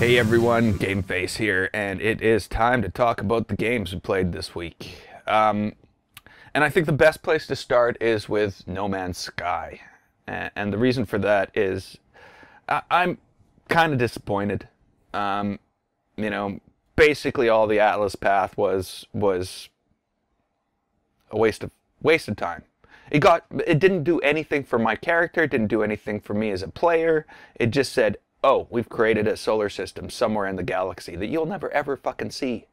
Hey everyone, Gameface here, and it is time to talk about the games we played this week. And I think the best place to start is with No Man's Sky. And the reason for that is I'm kind of disappointed. You know, basically all the Atlas path was a waste of time. It didn't do anything for my character, it didn't do anything for me as a player. It just said, oh, we've created a solar system somewhere in the galaxy that you'll never ever fucking see.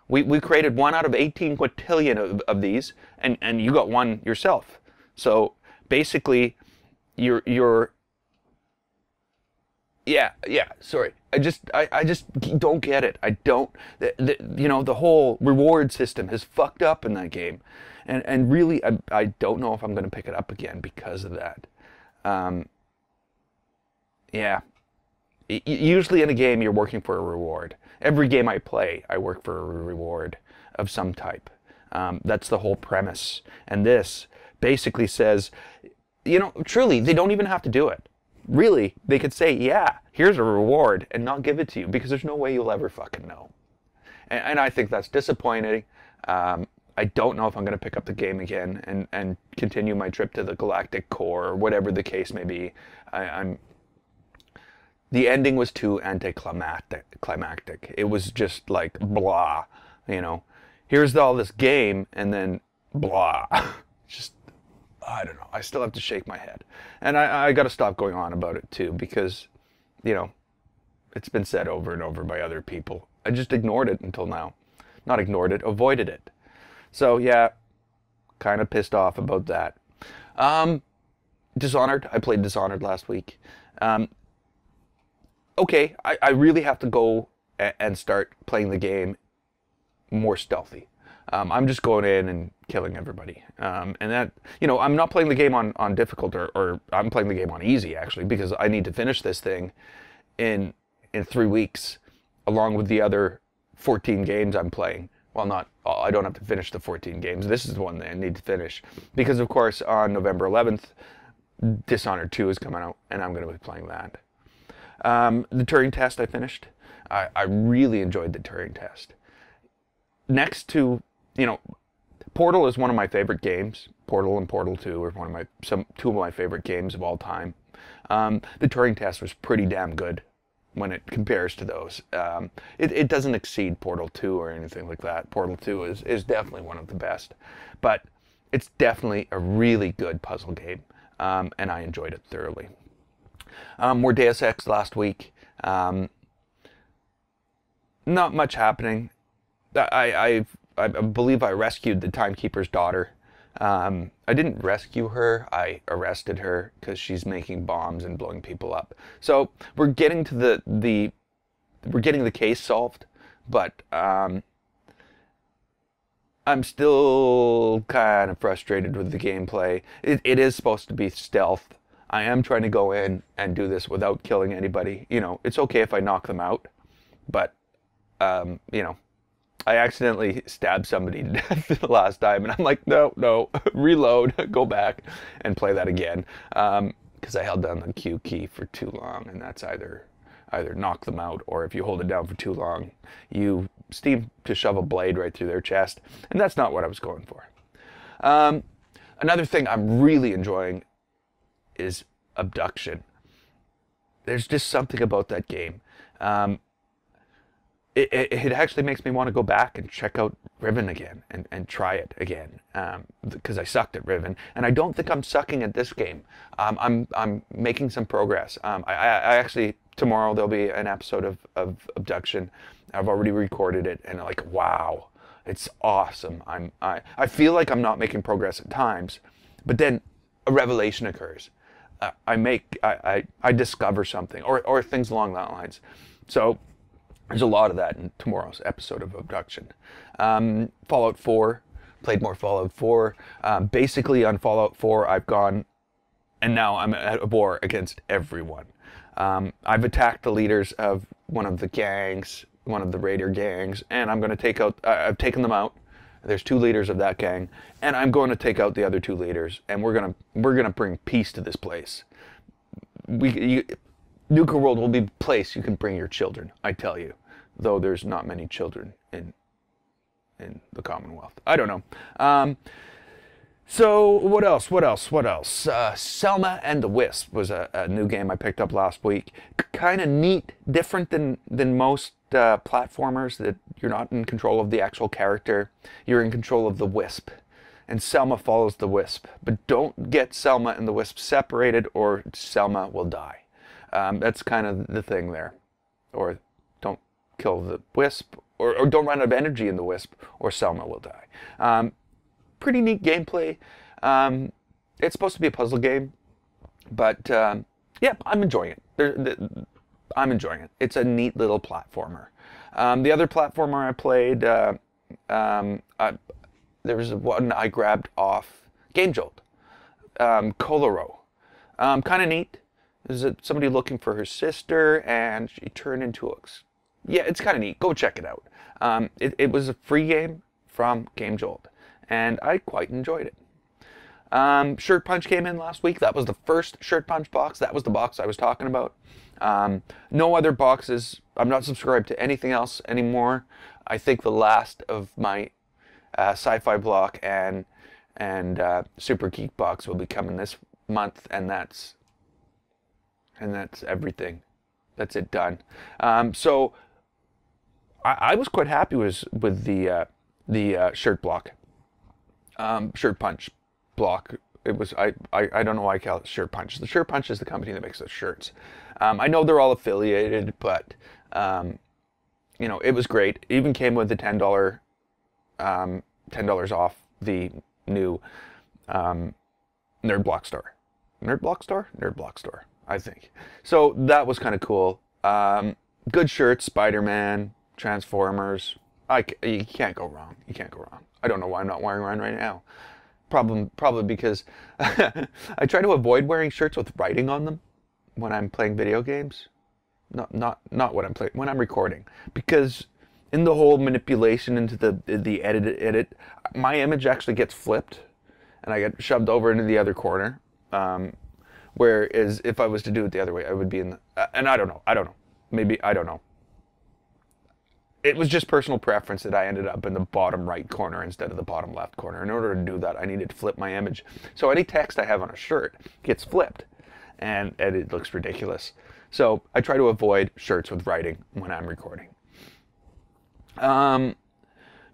We created one out of 18 quintillion of these, and you got one yourself. So basically, sorry. I just don't get it. I don't. The whole reward system has fucked up in that game, and really, I don't know if I'm going to pick it up again because of that. Yeah. Usually in a game, you're working for a reward. Every game I play, I work for a reward of some type. That's the whole premise. And this basically says, truly, they don't even have to do it. Really, they could say, yeah, here's a reward, and not give it to you, because there's no way you'll ever fucking know. And I think that's disappointing. I don't know if I'm going to pick up the game again and continue my trip to the galactic core, or whatever the case may be. The ending was too anticlimactic. It was just like, blah, Here's all this game, and then blah. Just, I don't know. I still have to shake my head. And I got to stop going on about it, too, because, it's been said over and over by other people. I just ignored it until now. Not ignored it, avoided it. So, yeah, kind of pissed off about that. Dishonored. I played Dishonored last week. Okay, I really have to go and start playing the game more stealthy. I'm just going in and killing everybody. And that, I'm not playing the game on difficult, or I'm playing the game on easy, actually, because I need to finish this thing in 3 weeks, along with the other 14 games I'm playing. Well, I don't have to finish the 14 games. This is the one that I need to finish. Because, of course, on November 11th, Dishonored 2 is coming out, and I'm going to be playing that. The Turing test I finished. I really enjoyed the Turing test. Next to, Portal is one of my favorite games. Portal and Portal 2 are two of my favorite games of all time. The Turing test was pretty damn good when it compares to those. It doesn't exceed Portal 2 or anything like that. Portal 2 is definitely one of the best. But it's definitely a really good puzzle game, and I enjoyed it thoroughly. More Deus Ex last week. Not much happening. I believe I rescued the Timekeeper's daughter. I didn't rescue her. I arrested her because she's making bombs and blowing people up. So we're getting to we're getting the case solved, but I'm still kind of frustrated with the gameplay. It is supposed to be stealth. I am trying to go in and do this without killing anybody. It's okay if I knock them out, but, I accidentally stabbed somebody to death the last time, and I'm like, no, reload, go back, and play that again, because I held down the Q key for too long, and that's either knock them out, or if you hold it down for too long, you seem to shove a blade right through their chest, and that's not what I was going for. Another thing I'm really enjoying is Abduction. There's just something about that game. It actually makes me want to go back and check out Riven again and try it again, because I sucked at Riven, and I don't think I'm sucking at this game. I'm making some progress. I actually, tomorrow there'll be an episode of Abduction. I've already recorded it, and like, wow, it's awesome. I feel like I'm not making progress at times, but then a revelation occurs. I discover something, or things along that lines. So there's a lot of that in tomorrow's episode of Abduction. Fallout 4, played more Fallout 4. Basically on Fallout 4, I've gone, and now I'm at war against everyone. I've attacked the leaders of one of the gangs, one of the raider gangs, and I'm going to take out, I've taken them out. There's 2 leaders of that gang, and I'm going to take out the other 2 leaders, and we're gonna bring peace to this place. Nuka World will be a place you can bring your children, I tell you. Though there's not many children in the Commonwealth. I don't know. So what else? Selma and the Wisp was a new game I picked up last week. Kind of neat, different than most platformers, that you're not in control of the actual character. You're in control of the Wisp. And Selma follows the Wisp. But don't get Selma and the Wisp separated or Selma will die. That's kind of the thing there. Or don't kill the Wisp, or don't run out of energy in the Wisp, or Selma will die. Pretty neat gameplay. It's supposed to be a puzzle game, but yeah, I'm enjoying it. I'm enjoying it. It's a neat little platformer. The other platformer I played, there was one I grabbed off Game Jolt, Coloro. Kind of neat. There's somebody looking for her sister, and she turned into a... Yeah, it's kind of neat. Go check it out. It was a free game from Game Jolt, and I quite enjoyed it. Shirt Punch came in last week. That was the first Shirt Punch box. That was the box I was talking about. No other boxes. I'm not subscribed to anything else anymore. I think the last of my sci-fi block and Super Geek box will be coming this month, and that's everything. That's it, done. So I was quite happy with the shirt block, Shirt Punch block. It was I don't know why I call it Shirt Punch. The Shirt Punch is the company that makes those shirts. I know they're all affiliated, but you know, it was great. It even came with the $10 off the new Nerd Block store. Nerd Block store? Nerd Block store, I think. So that was kind of cool. Good shirts, Spider-Man, Transformers. You can't go wrong. You can't go wrong. I don't know why I'm not wearing one right now. Probably because I try to avoid wearing shirts with writing on them when I'm playing video games. Not when I'm playing, when I'm recording. Because in the whole manipulation into the edit, my image actually gets flipped, and I get shoved over into the other corner. Whereas if I was to do it the other way, I would be in the... and I don't know. Maybe, I don't know. It was just personal preference that I ended up in the bottom right corner instead of the bottom left corner. In order to do that, I needed to flip my image. So any text I have on a shirt gets flipped, and it looks ridiculous. So I try to avoid shirts with writing when I'm recording. No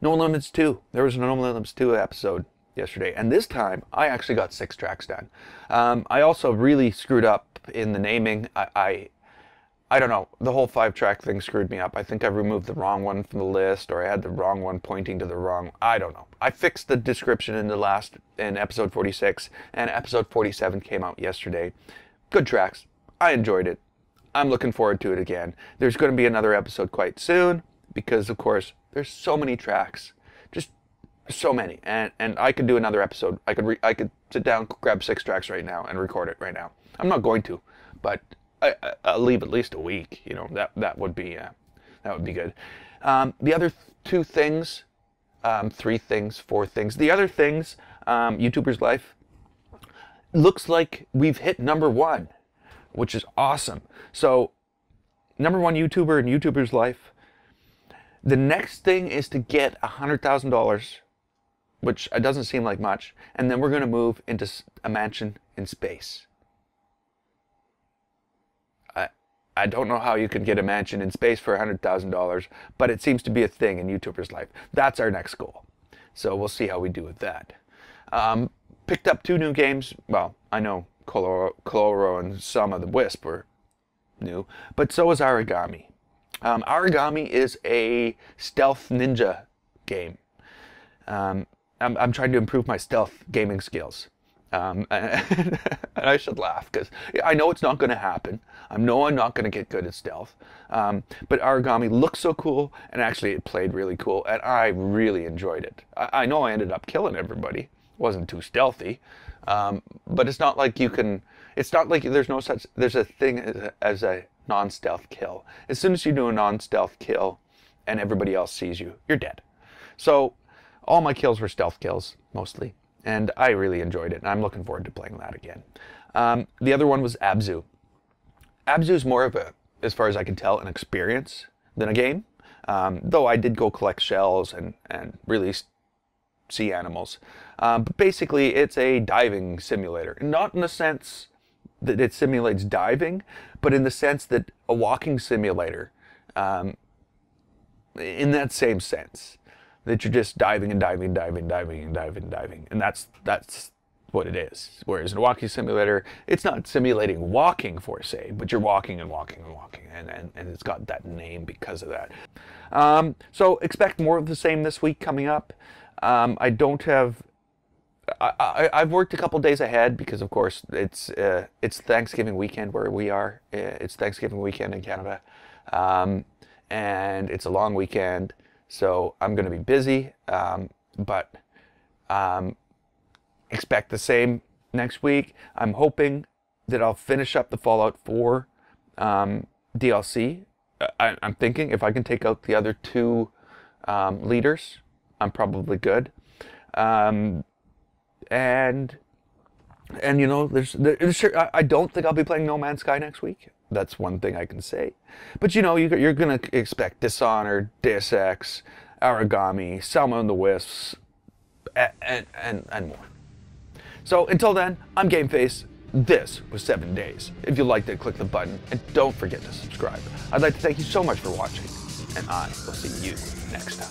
Limits 2. There was a No Limits 2 episode yesterday, and this time I actually got 6 tracks done. I also really screwed up in the naming. I don't know, the whole 5-track thing screwed me up. I think I removed the wrong one from the list, or I had the wrong one pointing to the wrong... I don't know. I fixed the description in episode 46, and episode 47 came out yesterday. Good tracks. I enjoyed it. I'm looking forward to it again. There's going to be another episode quite soon, because of course there's so many tracks. Just so many. And I could do another episode. I could sit down, grab 6 tracks right now, and record it right now. I'm not going to, but... I'll leave at least a week. You know, that would be good. The other 2 things, 3 things, 4 things. The other things, YouTuber's Life, looks like we've hit #1, which is awesome. So, #1 YouTuber in YouTuber's Life. The next thing is to get $100,000, which doesn't seem like much, and then we're going to move into a mansion in space. I don't know how you can get a mansion in space for $100,000, but it seems to be a thing in YouTuber's Life. That's our next goal. So we'll see how we do with that. Picked up 2 new games. Well, I know Coloro and some of the Wisp were new, but so is Origami. Origami is a stealth ninja game. I'm trying to improve my stealth gaming skills. And I should laugh because I know it's not going to happen. I know I'm not going to get good at stealth. But Origami looks so cool, and actually it played really cool, and I really enjoyed it. I know I ended up killing everybody. It wasn't too stealthy. But it's not like you can... It's not like there's a thing as a non-stealth kill. As soon as you do a non-stealth kill and everybody else sees you, you're dead. So all my kills were stealth kills, mostly. And I really enjoyed it, and I'm looking forward to playing that again. The other one was Abzu. Abzu's more of a, as far as I can tell, an experience than a game. Though I did go collect shells and release sea animals. But basically, it's a diving simulator. Not in the sense that it simulates diving, but in the sense that a walking simulator, in that same sense, that you're just diving and diving, diving, diving, and diving, and diving. And that's what it is. Whereas in a walking simulator, it's not simulating walking per se, but you're walking and walking and walking, and it's got that name because of that. So expect more of the same this week coming up. I don't have. I've worked a couple days ahead because, of course, it's Thanksgiving weekend where we are. It's Thanksgiving weekend in Canada, and it's a long weekend, so I'm going to be busy. But expect the same next week. I'm hoping that I'll finish up the Fallout 4 DLC. I'm thinking if I can take out the other 2 leaders, I'm probably good. And you know, I don't think I'll be playing No Man's Sky next week. That's one thing I can say. But you know, you're gonna expect Dishonored, Deus Ex, Origami, Selma and the Wisps, and more. So until then, I'm Gameface. This was 7 Days. If you liked it, click the button and don't forget to subscribe. I'd like to thank you so much for watching, and I will see you next time.